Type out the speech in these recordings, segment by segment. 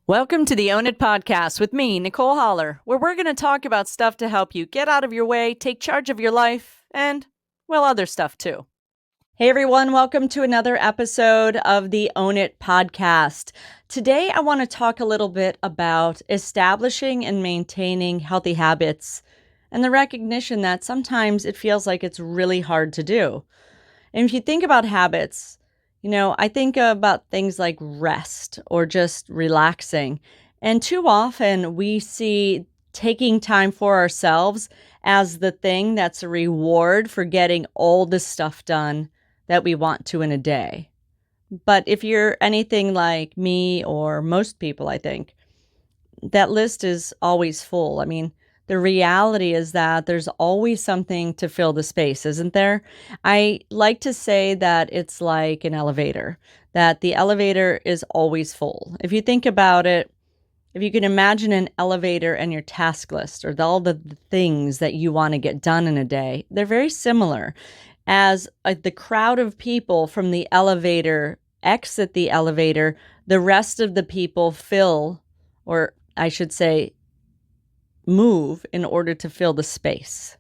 Welcome to the Own It podcast with me, Nicole Holler, where we're going to talk about stuff to help you get out of your way, take charge of your life, and, well, other stuff too. Hey everyone, welcome to another episode of the Own It podcast. Today I want to talk a little bit about establishing and maintaining healthy habits and the recognition that sometimes it feels like it's really hard to do. And if you think about habits, I think about things like rest or just relaxing. And too often we see taking time for ourselves as the thing that's a reward for getting all the stuff done that we want to in a day. But if you're anything like me or most people, I think, that list is always full. I mean, the reality is that there's always something to fill the space, isn't there? I like to say that it's like an elevator, that the elevator is always full. If you think about it, if you can imagine an elevator and your task list or all the things that you want to get done in a day, they're very similar. As the crowd of people from the elevator exit the elevator, the rest of the people fill, or I should say, move in order to fill the space.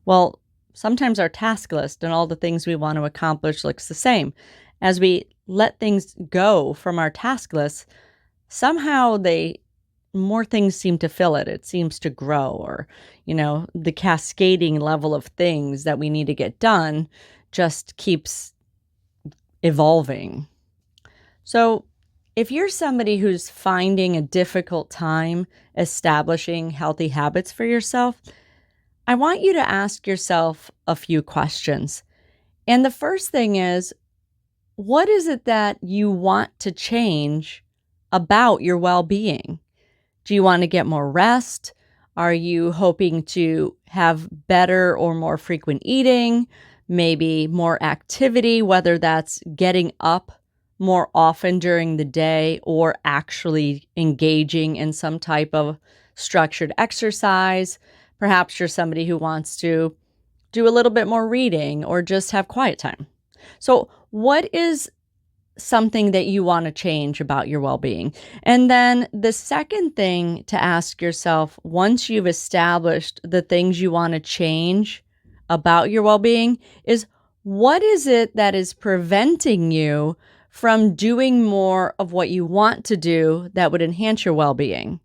Well, sometimes our task list and all the things we want to accomplish looks the same. As we let things go from our task list, somehow more things seem to fill it. It seems to grow, or, the cascading level of things that we need to get done just keeps evolving. So if you're somebody who's finding a difficult time establishing healthy habits for yourself, I want you to ask yourself a few questions. And the first thing is, what is it that you want to change about your well-being? Do you want to get more rest? Are you hoping to have better or more frequent eating? Maybe more activity, whether that's getting up more often during the day or actually engaging in some type of structured exercise. Perhaps you're somebody who wants to do a little bit more reading or just have quiet time. So what is something that you want to change about your well-being? And then the second thing to ask yourself, once you've established the things you want to change about your well-being, is what is it that is preventing you from doing more of what you want to do that would enhance your well-being?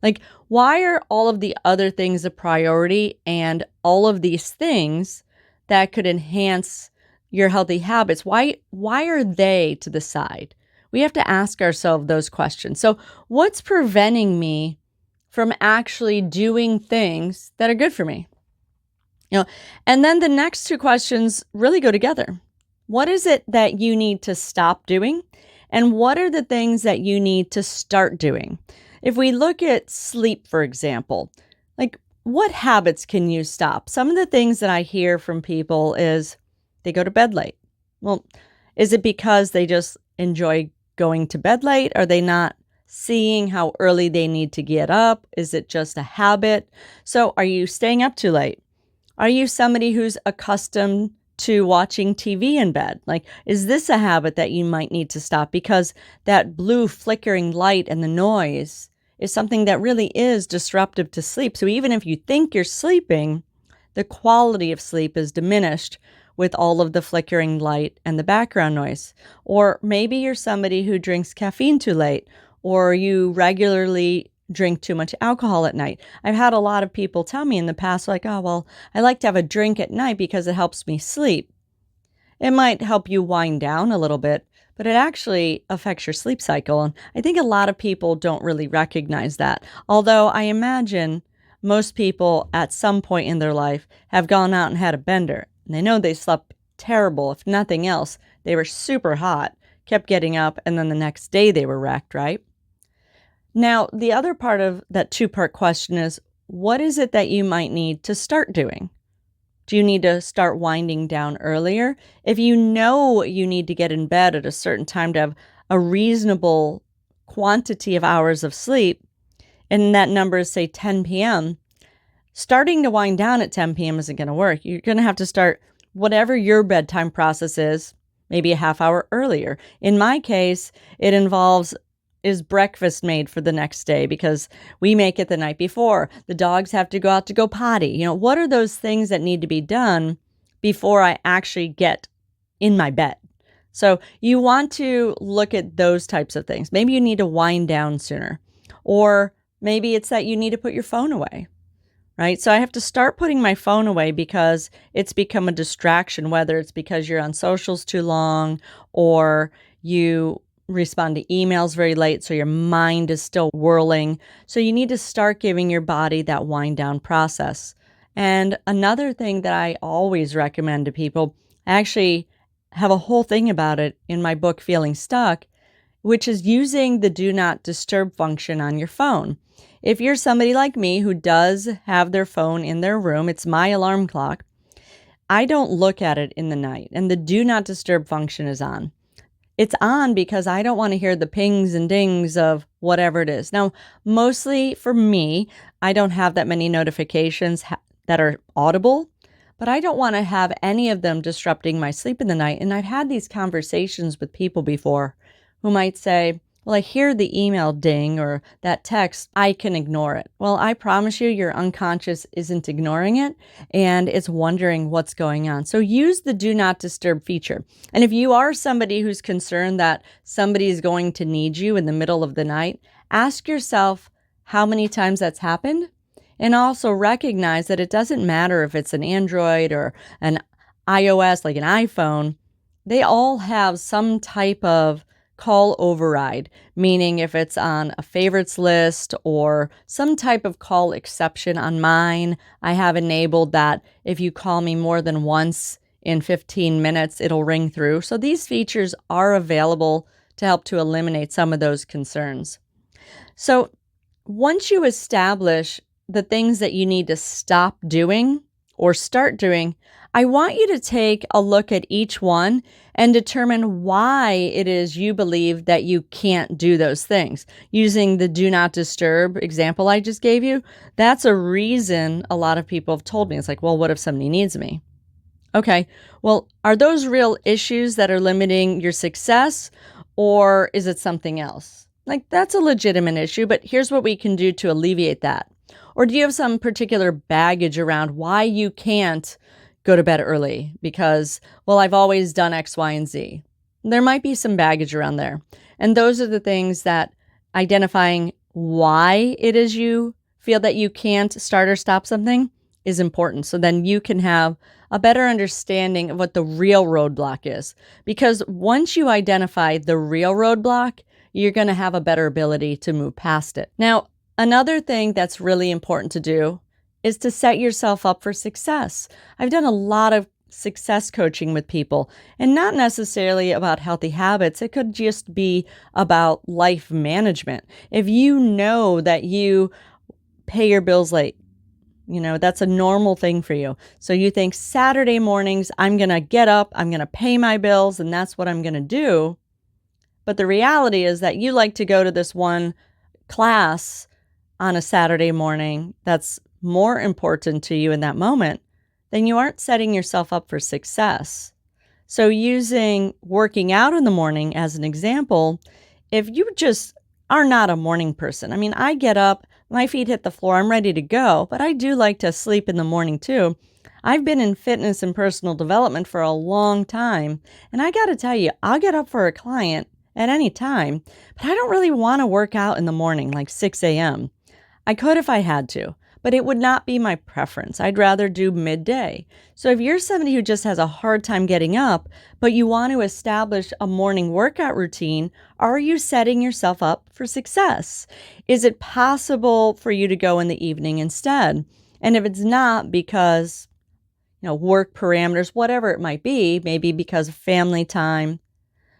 Like, why are all of the other things a priority, and all of these things that could enhance your healthy habits, why are they to the side? We have to ask ourselves those questions. So what's preventing me from actually doing things that are good for me? And then the next two questions really go together. What is it that you need to stop doing? And what are the things that you need to start doing? If we look at sleep, for example, like, what habits can you stop? Some of the things that I hear from people is they go to bed late. Well, is it because they just enjoy going to bed late? Are they not seeing how early they need to get up? Is it just a habit? So are you staying up too late? Are you somebody who's accustomed to watching TV in bed? Like, is this a habit that you might need to stop? Because that blue flickering light and the noise is something that really is disruptive to sleep. So even if you think you're sleeping, the quality of sleep is diminished with all of the flickering light and the background noise. Or maybe you're somebody who drinks caffeine too late, or you regularly drink too much alcohol at night. I've had a lot of people tell me in the past, like, oh, well, I like to have a drink at night because it helps me sleep. It might help you wind down a little bit, but it actually affects your sleep cycle. And I think a lot of people don't really recognize that. Although I imagine most people at some point in their life have gone out and had a bender. And they know they slept terrible. If nothing else, they were super hot, kept getting up, and then the next day they were wrecked, right? Now, the other part of that two-part question is, what is it that you might need to start doing? Do you need to start winding down earlier? If you know you need to get in bed at a certain time to have a reasonable quantity of hours of sleep, and that number is, say, 10 p.m., starting to wind down at 10 p.m. isn't going to work. You're going to have to start whatever your bedtime process is, maybe a half hour earlier. In my case, it involves is breakfast made for the next day because we make it the night before? The dogs have to go out to go potty. What are those things that need to be done before I actually get in my bed? So you want to look at those types of things. Maybe you need to wind down sooner, or maybe it's that you need to put your phone away. Right? So I have to start putting my phone away because it's become a distraction, whether it's because you're on socials too long or you respond to emails very late, so your mind is still whirling. So you need to start giving your body that wind down process. And another thing that I always recommend to people, I actually have a whole thing about it in my book, Feeling Stuck, which is using the do not disturb function on your phone. If you're somebody like me who does have their phone in their room, it's my alarm clock. I don't look at it in the night, and the do not disturb function is on. It's on because I don't want to hear the pings and dings of whatever it is. Now, mostly for me, I don't have that many notifications that are audible, but I don't want to have any of them disrupting my sleep in the night. And I've had these conversations with people before who might say, well, I hear the email ding or that text, I can ignore it. Well, I promise you, your unconscious isn't ignoring it and it's wondering what's going on. So use the do not disturb feature. And if you are somebody who's concerned that somebody is going to need you in the middle of the night, ask yourself how many times that's happened. And also recognize that it doesn't matter if it's an Android or an iOS, like an iPhone, they all have some type of call override, meaning if it's on a favorites list or some type of call exception on mine, I have enabled that if you call me more than once in 15 minutes, it'll ring through. So these features are available to help to eliminate some of those concerns. So once you establish the things that you need to stop doing or start doing, I want you to take a look at each one and determine why it is you believe that you can't do those things. Using the do not disturb example I just gave you, that's a reason a lot of people have told me. It's like, well, what if somebody needs me? Okay, well, are those real issues that are limiting your success, or is it something else? Like, that's a legitimate issue, but here's what we can do to alleviate that. Or do you have some particular baggage around why you can't go to bed early? Because, well, I've always done X, Y, and Z. There might be some baggage around there. And those are the things that identifying why it is you feel that you can't start or stop something is important. So then you can have a better understanding of what the real roadblock is. Because once you identify the real roadblock, you're going to have a better ability to move past it. Now, another thing that's really important to do is to set yourself up for success. I've done a lot of success coaching with people, and not necessarily about healthy habits. It could just be about life management. If you know that you pay your bills late, that's a normal thing for you. So you think Saturday mornings, I'm going to get up, I'm going to pay my bills, and that's what I'm going to do. But the reality is that you like to go to this one class on a Saturday morning that's more important to you in that moment, then you aren't setting yourself up for success. So using working out in the morning as an example, if you just are not a morning person, I mean, I get up, my feet hit the floor, I'm ready to go, but I do like to sleep in the morning too. I've been in fitness and personal development for a long time, and I got to tell you, I'll get up for a client at any time, but I don't really want to work out in the morning, like 6 a.m. I could if I had to, but it would not be my preference. I'd rather do midday. So if you're somebody who just has a hard time getting up, but you want to establish a morning workout routine, are you setting yourself up for success? Is it possible for you to go in the evening instead? And if it's not because, work parameters, whatever it might be, maybe because of family time,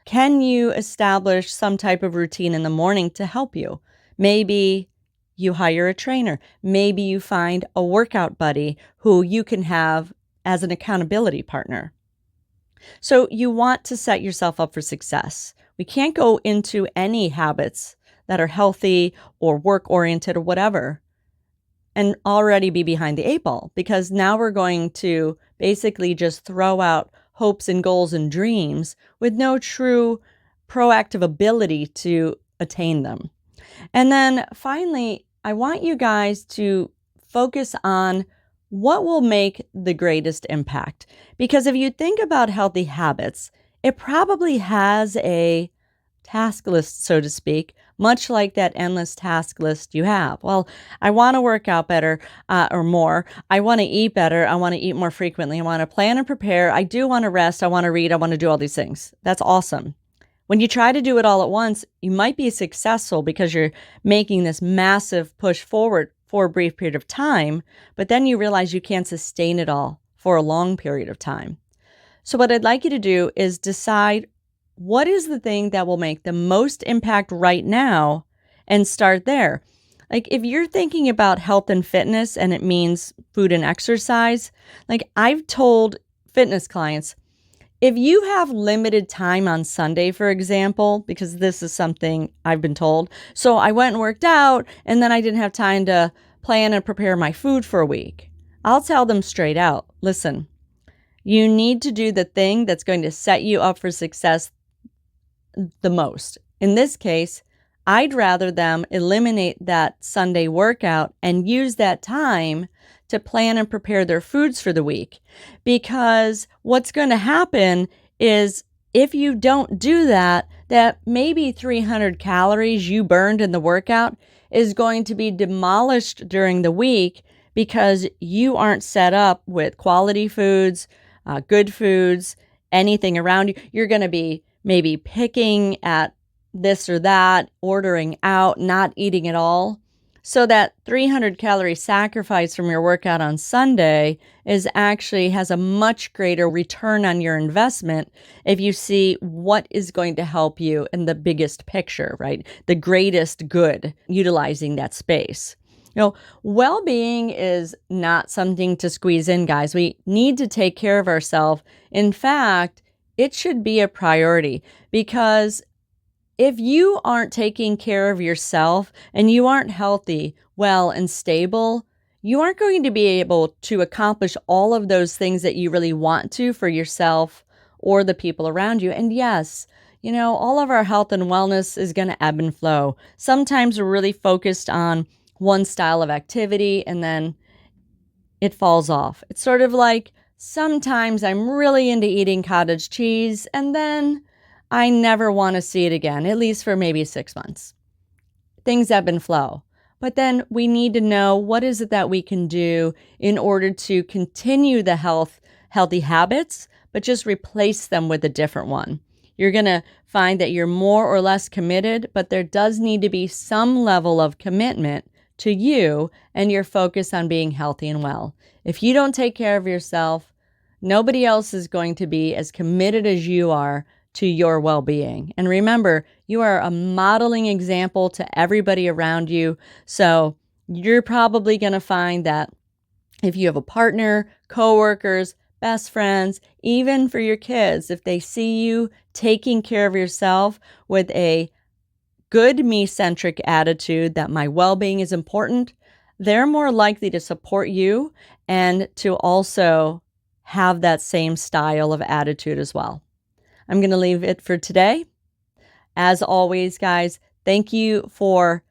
can you establish some type of routine in the morning to help you? Maybe you hire a trainer. Maybe you find a workout buddy who you can have as an accountability partner. So you want to set yourself up for success. We can't go into any habits that are healthy or work-oriented or whatever and already be behind the 8 ball, because now we're going to basically just throw out hopes and goals and dreams with no true proactive ability to attain them. And then finally, I want you guys to focus on what will make the greatest impact. Because if you think about healthy habits, it probably has a task list, so to speak, much like that endless task list you have. Well, I want to work out better or more. I want to eat better. I want to eat more frequently. I want to plan and prepare. I do want to rest. I want to read. I want to do all these things. That's awesome. When you try to do it all at once, you might be successful because you're making this massive push forward for a brief period of time, but then you realize you can't sustain it all for a long period of time. So what I'd like you to do is decide what is the thing that will make the most impact right now and start there. Like if you're thinking about health and fitness and it means food and exercise, like I've told fitness clients, if you have limited time on Sunday, for example, because this is something I've been told, so I went and worked out and then I didn't have time to plan and prepare my food for a week, I'll tell them straight out, listen, you need to do the thing that's going to set you up for success the most. In this case, I'd rather them eliminate that Sunday workout and use that time to plan and prepare their foods for the week. Because what's going to happen is if you don't do that, that maybe 300 calories you burned in the workout is going to be demolished during the week because you aren't set up with quality foods, good foods, anything around you. You're going to be maybe picking at this or that, ordering out, not eating at all. So that 300 calorie sacrifice from your workout on Sunday has a much greater return on your investment if you see what is going to help you in the biggest picture, right? The greatest good utilizing that space. Well-being is not something to squeeze in, guys. We need to take care of ourselves. In fact, it should be a priority because if you aren't taking care of yourself and you aren't healthy, well, and stable, you aren't going to be able to accomplish all of those things that you really want to for yourself or the people around you. And yes, all of our health and wellness is going to ebb and flow. Sometimes we're really focused on one style of activity and then it falls off. It's sort of like sometimes I'm really into eating cottage cheese and then I never want to see it again, at least for maybe 6 months. Things ebb and flow. But then we need to know what is it that we can do in order to continue the healthy habits, but just replace them with a different one. You're going to find that you're more or less committed, but there does need to be some level of commitment to you and your focus on being healthy and well. If you don't take care of yourself, nobody else is going to be as committed as you are to your well-being. And remember, you are a modeling example to everybody around you. So you're probably going to find that if you have a partner, coworkers, best friends, even for your kids, if they see you taking care of yourself with a good me-centric attitude that my well-being is important, they're more likely to support you and to also have that same style of attitude as well. I'm going to leave it for today. As always, guys, thank you for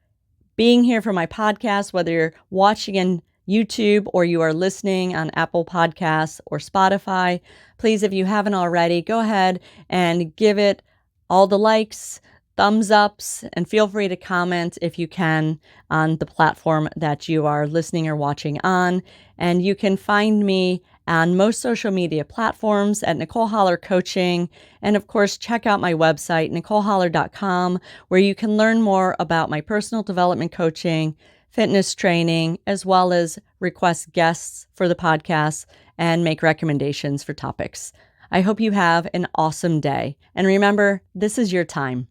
being here for my podcast, whether you're watching on YouTube or you are listening on Apple Podcasts or Spotify. Please, if you haven't already, go ahead and give it all the likes, thumbs ups, and feel free to comment if you can on the platform that you are listening or watching on. And you can find me on most social media platforms at Nicole Holler Coaching. And of course, check out my website, NicoleHoller.com, where you can learn more about my personal development coaching, fitness training, as well as request guests for the podcast and make recommendations for topics. I hope you have an awesome day. And remember, this is your time.